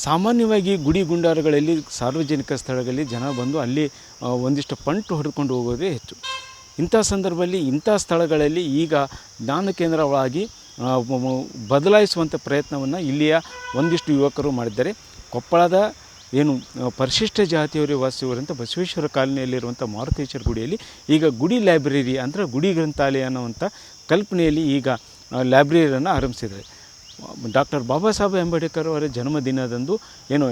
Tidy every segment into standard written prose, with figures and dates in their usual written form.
ಸಾಮಾನ್ಯವಾಗಿ ಗುಡಿ ಗುಂಡಾರಗಳಲ್ಲಿ ಸಾರ್ವಜನಿಕ ಸ್ಥಳಗಳಲ್ಲಿ ಜನ ಬಂದು ಅಲ್ಲಿ ಒಂದಿಷ್ಟು ಪಂಟು ಹೊಡ್ಕೊಂಡು ಹೋಗೋದೇ ಹೆಚ್ಚು. ಇಂಥ ಸಂದರ್ಭದಲ್ಲಿ ಇಂಥ ಸ್ಥಳಗಳಲ್ಲಿ ಈಗ ಜ್ಞಾನ ಕೇಂದ್ರವಾಗಿ ಬದಲಾಯಿಸುವಂಥ ಪ್ರಯತ್ನವನ್ನು ಇಲ್ಲಿಯ ಒಂದಿಷ್ಟು ಯುವಕರು ಮಾಡಿದ್ದಾರೆ. ಕೊಪ್ಪಳದ ಏನು ಪರಿಶಿಷ್ಟ ಜಾತಿಯವರೇ ವಾಸಿಸುವರಂಥ ಬಸವೇಶ್ವರ ಕಾಲನಿಯಲ್ಲಿರುವಂಥ ಮಾರುತೇಶ್ವರ ಗುಡಿಯಲ್ಲಿ ಈಗ ಗುಡಿ ಲೈಬ್ರರಿ ಅಂದರೆ ಗುಡಿ ಗ್ರಂಥಾಲಯ ಅನ್ನುವಂಥ ಕಲ್ಪನೆಯಲ್ಲಿ ಈಗ ಲೈಬ್ರರಿಯನ್ನು ಆರಂಭಿಸಿದ್ದಾರೆ. ಡಾಕ್ಟರ್ ಬಾಬಾ ಸಾಹೇಬ್ ಅಂಬೇಡ್ಕರ್ ಅವರ ಜನ್ಮದಿನದಂದು ಏನು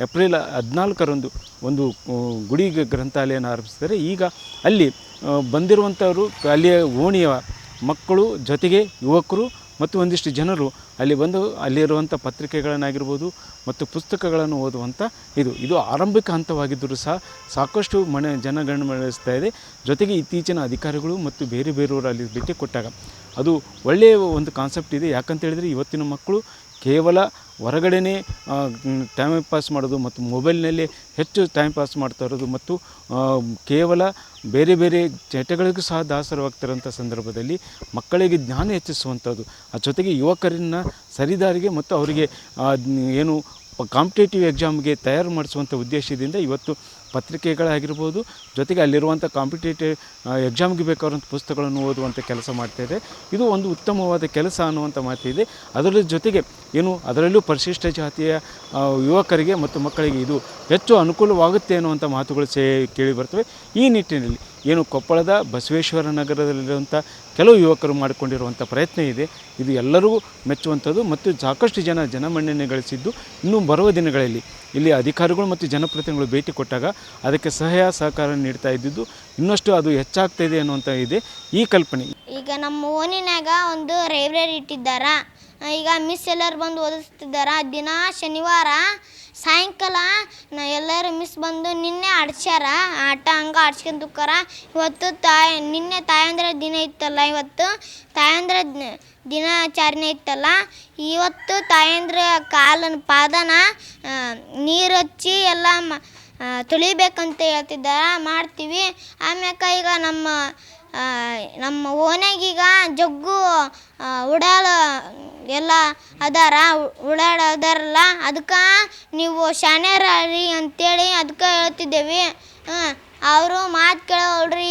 ಏಪ್ರಿಲ್ 14ರಂದು ಒಂದು ಗುಡಿ ಗ್ರಂಥಾಲಯನ ಆರಂಭಿಸಿದ್ದಾರೆ. ಈಗ ಅಲ್ಲಿ ಬಂದಿರುವಂಥವರು ಅಲ್ಲಿಯ ಓಣಿಯ ಮಕ್ಕಳು ಜೊತೆಗೆ ಯುವಕರು ಮತ್ತು ಒಂದಿಷ್ಟು ಜನರು ಅಲ್ಲಿ ಬಂದು ಅಲ್ಲಿರುವಂಥ ಪತ್ರಿಕೆಗಳನ್ನಾಗಿರ್ಬೋದು ಮತ್ತು ಪುಸ್ತಕಗಳನ್ನು ಓದುವಂಥ ಇದು ಆರಂಭಿಕ ಹಂತವಾಗಿದ್ದರೂ ಸಹ ಸಾಕಷ್ಟು ಜನಗಣಮನಿಸ್ತಾ ಇದೆ. ಜೊತೆಗೆ ಇತ್ತೀಚಿನ ಅಧಿಕಾರಿಗಳು ಮತ್ತು ಬೇರೆ ಬೇರೆಯವರು ಅಲ್ಲಿ ಭೇಟಿ ಕೊಟ್ಟಾಗ ಅದು ಒಳ್ಳೆಯ ಒಂದು ಕಾನ್ಸೆಪ್ಟ್ ಇದೆ. ಯಾಕಂತೇಳಿದರೆ ಇವತ್ತಿನ ಮಕ್ಕಳು ಕೇವಲ ಹೊರಗಡೆನೇ ಟೈಮ್ ಪಾಸ್ ಮಾಡೋದು ಮತ್ತು ಮೊಬೈಲ್ನಲ್ಲಿ ಹೆಚ್ಚು ಟೈಮ್ ಪಾಸ್ ಮಾಡ್ತಾ ಇರೋದು ಮತ್ತು ಕೇವಲ ಬೇರೆ ಬೇರೆ ಚಟಗಳಿಗೂ ಸಹ ದಾಸರವಾಗ್ತಿರೋಂಥ ಸಂದರ್ಭದಲ್ಲಿ ಮಕ್ಕಳಿಗೆ ಜ್ಞಾನ ಹೆಚ್ಚಿಸುವಂಥದ್ದು, ಆ ಜೊತೆಗೆ ಯುವಕರನ್ನು ಸರಿದಾರಿಗೆ ಮತ್ತು ಅವರಿಗೆ ಏನು ಕಾಂಪಿಟೇಟಿವ್ ಎಕ್ಸಾಮ್ಗೆ ತಯಾರು ಮಾಡಿಸುವಂಥ ಉದ್ದೇಶದಿಂದ ಇವತ್ತು ಪತ್ರಿಕೆಗಳಾಗಿರ್ಬೋದು, ಜೊತೆಗೆ ಅಲ್ಲಿರುವಂಥ ಕಾಂಪಿಟೇಟಿವ್ ಎಕ್ಸಾಮ್ಗೆ ಬೇಕಾದಂಥ ಪುಸ್ತಕಗಳನ್ನು ಓದುವಂಥ ಕೆಲಸ ಮಾಡ್ತಾಯಿದೆ. ಇದು ಒಂದು ಉತ್ತಮವಾದ ಕೆಲಸ ಅನ್ನುವಂಥ ಮಾತಿದೆ. ಅದರ ಜೊತೆಗೆ ಏನು ಅದರಲ್ಲೂ ಪರಿಶಿಷ್ಟ ಜಾತಿಯ ಯುವಕರಿಗೆ ಮತ್ತು ಮಕ್ಕಳಿಗೆ ಇದು ಹೆಚ್ಚು ಅನುಕೂಲವಾಗುತ್ತೆ ಅನ್ನುವಂಥ ಮಾತುಗಳು ಕೇಳಿ ಬರ್ತವೆ. ಈ ನಿಟ್ಟಿನಲ್ಲಿ ಏನು ಕೊಪ್ಪಳದ ಬಸವೇಶ್ವರ ನಗರದಲ್ಲಿರುವಂಥ ಕೆಲವು ಯುವಕರು ಮಾಡಿಕೊಂಡಿರುವಂಥ ಪ್ರಯತ್ನ ಇದೆ. ಇದು ಎಲ್ಲರಿಗೂ ಮೆಚ್ಚುವಂಥದ್ದು ಮತ್ತು ಸಾಕಷ್ಟು ಜನಮನ್ನಣೆ ಗಳಿಸಿದ್ದು. ಇನ್ನೂ ಬರುವ ದಿನಗಳಲ್ಲಿ ಇಲ್ಲಿ ಅಧಿಕಾರಿಗಳು ಮತ್ತು ಜನಪ್ರತಿನಿಧಿಗಳು ಭೇಟಿ ಕೊಟ್ಟಾಗ ಅದಕ್ಕೆ ಸಹಕಾರ ನೀಡ್ತಾ ಇದ್ದಿದ್ದು ಇನ್ನಷ್ಟು ಅದು ಹೆಚ್ಚಾಗ್ತಾಯಿದೆ ಅನ್ನುವಂಥ ಇದೆ ಈ ಕಲ್ಪನೆ. ಈಗ ನಮ್ಮ ಓಣಿನಾಗ ಒಂದು ಲೈಬ್ರರಿ ಇಟ್ಟಿದ್ದಾರ. ಈಗ ಮಿಸ್ ಎಲ್ಲರೂ ಬಂದು ಓದಿಸ್ತಿದ್ದಾರ. ದಿನ ಶನಿವಾರ ಸಾಯಂಕಾಲ ಎಲ್ಲರೂ ಮಿಸ್ ಬಂದು ನಿನ್ನೆ ಆಡ್ಸ್ಯಾರ, ಆಟ ಹಂಗೆ ಆಡ್ಸ್ಕೊಂಡುಕ್ಕಾರ. ಇವತ್ತು ನಿನ್ನೆ ತಾಯಂದ್ರ ದಿನ ಇತ್ತಲ್ಲ, ಇವತ್ತು ತಾಯಂದ್ರ ದಿನಾಚರಣೆ ಇತ್ತಲ್ಲ. ಇವತ್ತು ತಾಯಂದ್ರ ಪಾದನ ನೀರು ಹಚ್ಚಿ ಎಲ್ಲ ತೊಳಿಬೇಕಂತ ಹೇಳ್ತಿದ್ದಾರೆ, ಮಾಡ್ತೀವಿ. ಆಮ್ಯಾಕ ಈಗ ನಮ್ಮ ಓಣ್ಯಾಗೀಗ ಜಗ್ಗು ಉಡಾಳ ಎಲ್ಲ ಉಡಾಡದಾರಲ್ಲ, ಅದಕ್ಕೆ ನೀವು ಶಾಣ್ಯರಿ ಅಂತೇಳಿ ಅದಕ್ಕೆ ಹೇಳ್ತಿದ್ದೇವೆ. ಅವರು ಮಾತು ಕೇಳೋಳ್ರಿ.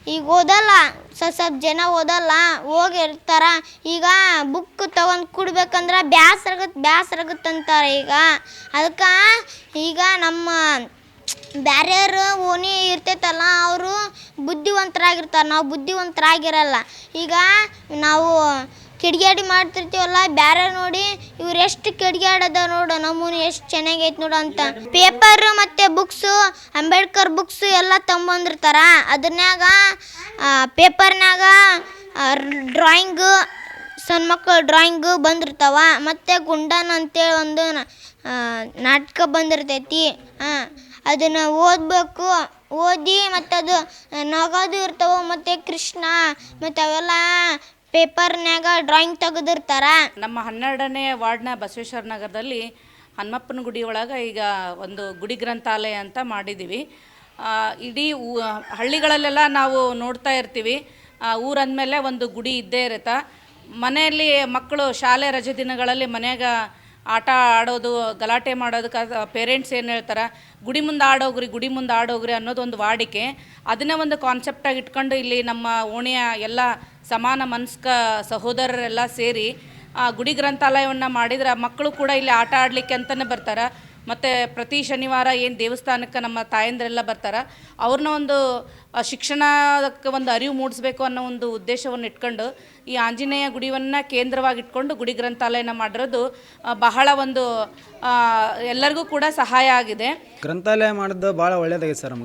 ಈಗ ಓದಲ್ಲ, ಸ್ವಲ್ಪ ಜನ ಓದಲ್ಲ, ಹೋಗಿರ್ತಾರೆ. ಈಗ ಬುಕ್ ತೊಗೊಂಡು ಕೊಡ್ಬೇಕಂದ್ರೆ ಬ್ಯಾಸರಾಗುತ್ತಂತಾರೆ. ಈಗ ಅದಕ್ಕೆ ಈಗ ನಮ್ಮ ಬ್ಯಾರೆಯವರು ಓಣಿ ಇರ್ತೈತಲ್ಲ, ಅವರು ಬುದ್ಧಿವಂತರಾಗಿರ್ತಾರೆ, ನಾವು ಬುದ್ಧಿವಂತರಾಗಿರಲ್ಲ. ಈಗ ನಾವು ಕಿಡಿಗೇಡಿ ಮಾಡ್ತಿರ್ತೀವಲ್ಲ, ಬ್ಯಾರೆ ನೋಡಿ ಇವ್ರು ಎಷ್ಟು ಕಿಡಿಗೇಡದ ನೋಡು, ನಮ್ಮೂನು ಎಷ್ಟು ಚೆನ್ನಾಗೈತೆ ನೋಡು ಅಂತ ಪೇಪರು ಮತ್ತು ಬುಕ್ಸು, ಅಂಬೇಡ್ಕರ್ ಬುಕ್ಸು ಎಲ್ಲ ತೊಗೊಂಬಂದಿರ್ತಾರ. ಅದನ್ಯಾಗ ಪೇಪರ್ನಾಗ ಡ್ರಾಯಿಂಗು, ಸಣ್ಣ ಮಕ್ಕಳು ಡ್ರಾಯಿಂಗು ಬಂದಿರ್ತಾವ. ಮತ್ತು ಗುಂಡನ ಅಂತೇಳಿ ಒಂದು ನಾಟಕ ಬಂದಿರ್ತೈತಿ. ಅದನ್ನು ಓದಬೇಕು, ಓದಿ ಮತ್ತು ಅದು ನಗೋದು ಇರ್ತಾವೆ. ಮತ್ತು ಕೃಷ್ಣ ಮತ್ತು ಅವೆಲ್ಲ ಪೇಪರ್ನ್ಯಾಗ ಡ್ರಾಯಿಂಗ್ ತೆಗೆದಿರ್ತಾರ. ನಮ್ಮ 12ನೇ ವಾರ್ಡ್ನ ಬಸವೇಶ್ವರ ನಗರದಲ್ಲಿ ಹನುಮಪ್ಪನ ಗುಡಿ ಒಳಗೆ ಈಗ ಒಂದು ಗುಡಿ ಗ್ರಂಥಾಲಯ ಅಂತ ಮಾಡಿದ್ದೀವಿ. ಇಡೀ ಹಳ್ಳಿಗಳಲ್ಲೆಲ್ಲ ನಾವು ನೋಡ್ತಾ ಇರ್ತೀವಿ, ಊರಂದಮೇಲೆ ಒಂದು ಗುಡಿ ಇದ್ದೇ ಇರುತ್ತೆ. ಮನೆಯಲ್ಲಿ ಮಕ್ಕಳು ಶಾಲೆ ರಜೆ ದಿನಗಳಲ್ಲಿ ಮನೆಯಾಗ ಆಟ ಆಡೋದು, ಗಲಾಟೆ ಮಾಡೋದಕ್ಕೆ ಪೇರೆಂಟ್ಸ್ ಏನು ಹೇಳ್ತಾರೆ, ಗುಡಿ ಮುಂದೆ ಆಡೋಗ್ರಿ ಅನ್ನೋದು ಒಂದು ವಾಡಿಕೆ. ಅದನ್ನೇ ಒಂದು ಕಾನ್ಸೆಪ್ಟಾಗಿ ಇಟ್ಕೊಂಡು ಇಲ್ಲಿ ನಮ್ಮ ಓಣಿಯ ಎಲ್ಲ ಸಮಾನ ಮನಸ್ಕ ಸಹೋದರರೆಲ್ಲ ಸೇರಿ ಗುಡಿ ಗ್ರಂಥಾಲಯವನ್ನು ಮಾಡಿದ್ರೆ ಮಕ್ಕಳು ಕೂಡ ಇಲ್ಲಿ ಆಟ ಆಡಲಿಕ್ಕೆ ಅಂತಲೇ ಬರ್ತಾರೆ. ಮತ್ತು ಪ್ರತಿ ಶನಿವಾರ ಏನು ದೇವಸ್ಥಾನಕ್ಕೆ ನಮ್ಮ ತಾಯಂದಿರೆಲ್ಲ ಬರ್ತಾರೆ, ಅವ್ರನ್ನ ಒಂದು ಶಿಕ್ಷಣಕ್ಕೆ ಒಂದು ಅರಿವು ಮೂಡಿಸ್ಬೇಕು ಅನ್ನೋ ಒಂದು ಉದ್ದೇಶವನ್ನು ಇಟ್ಕೊಂಡು ಈ ಆಂಜನೇಯ ಗುಡಿಯನ್ನು ಕೇಂದ್ರವಾಗಿ ಇಟ್ಕೊಂಡು ಗುಡಿ ಗ್ರಂಥಾಲಯನ ಮಾಡಿರೋದು ಬಹಳ ಒಂದು ಎಲ್ಲರಿಗೂ ಕೂಡ ಸಹಾಯ ಆಗಿದೆ. ಗ್ರಂಥಾಲಯ ಮಾಡಿದ್ದು ಭಾಳ ಒಳ್ಳೆಯದಾಗಿದೆ ಸರ್.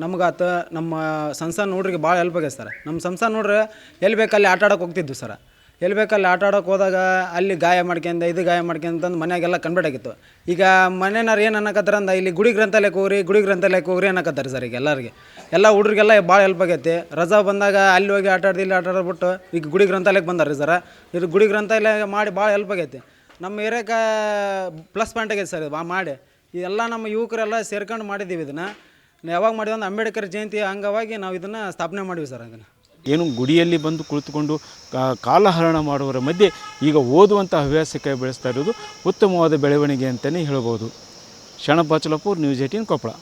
ನಮ್ಗೆ ಆತ ನಮ್ಮ ಸಂಸ್ಥಾನ ನೋಡ್ರಿಗೆ ಭಾಳ ಹೆಲ್ಪ್ ಆಗೈತೆ ಸರ್. ನಮ್ಮ ಸಂಸ್ಥಾನ ನೋಡ್ರಿ ಎಲ್ಲಿ ಬೇಕಲ್ಲಿ ಆಟ ಆಡೋಕೆ ಹೋಗ್ತಿದ್ವಿ ಸರ್. ಎಲ್ಲಿ ಬೇಕಲ್ಲಿ ಆಟ ಆಡೋಕೆ ಹೋದಾಗ ಅಲ್ಲಿ ಗಾಯ ಮಾಡ್ಕೊಂತಂದು ಮನೆಯಾಗೆಲ್ಲ ಕನ್ಬೇಟಾಗಿತ್ತು. ಈಗ ಮನೆಯವ್ರು ಏನು ಅನ್ನಕತ್ತಾರ ಅಂದ, ಇಲ್ಲಿ ಗುಡಿ ಗ್ರಂಥಾಲಯಕ್ಕೆ ಹೋಗ್ರಿ ಅನ್ನಕತ್ತಾರೆ ಸರ್. ಈಗ ಎಲ್ಲ ಹುಡುಗರಿಗೆಲ್ಲ ಭಾಳ ಹೆಲ್ಪ್ ಆಗೈತಿ. ರಜಾ ಬಂದಾಗ ಅಲ್ಲಿ ಹೋಗಿ ಆಟ ಆಡ್ಬಿಟ್ಟು ಈಗ ಗುಡಿ ಗ್ರಂಥಾಲಯಕ್ಕೆ ಬಂದಾರ ಸರ್. ಇದು ಗುಡಿ ಗ್ರಂಥಾಲಯ ಮಾಡಿ ಭಾಳ ಹೆಲ್ಪ್ ಆಗೈತಿ. ನಮ್ಮ ಏರಿಯಾಕ್ಕೆ ಪ್ಲಸ್ ಪಾಯಿಂಟ್ ಆಗೈತೆ ಸರ್ ಇದು ಮಾಡಿ. ಇದೆಲ್ಲ ನಮ್ಮ ಯುವಕರೆಲ್ಲ ಸೇರ್ಕೊಂಡು ಮಾಡಿದ್ದೀವಿ. ಇದನ್ನು ಯಾವಾಗ ಮಾಡಿದ್ವಿ ಅಂದ್ರೆ ಅಂಬೇಡ್ಕರ್ ಜಯಂತಿ ಅಂಗವಾಗಿ ನಾವು ಇದನ್ನು ಸ್ಥಾಪನೆ ಮಾಡಿವಿ ಸರ್. ಏನು ಗುಡಿಯಲ್ಲಿ ಬಂದು ಕುಳಿತುಕೊಂಡು ಕಾಲಹರಣ ಮಾಡುವವರ ಮಧ್ಯೆ ಈಗ ಓದುವಂಥ ಹವ್ಯಾಸಕ್ಕೆ ಬೆಳೆಸ್ತಾ ಇರೋದು ಉತ್ತಮವಾದ ಬೆಳವಣಿಗೆ ಅಂತಲೇ ಹೇಳ್ಬೋದು. ಶರಣಪ್ಪ ಬಾಚಲಪುರ್, ನ್ಯೂಸ್ 18 ಕೊಪ್ಪಳ.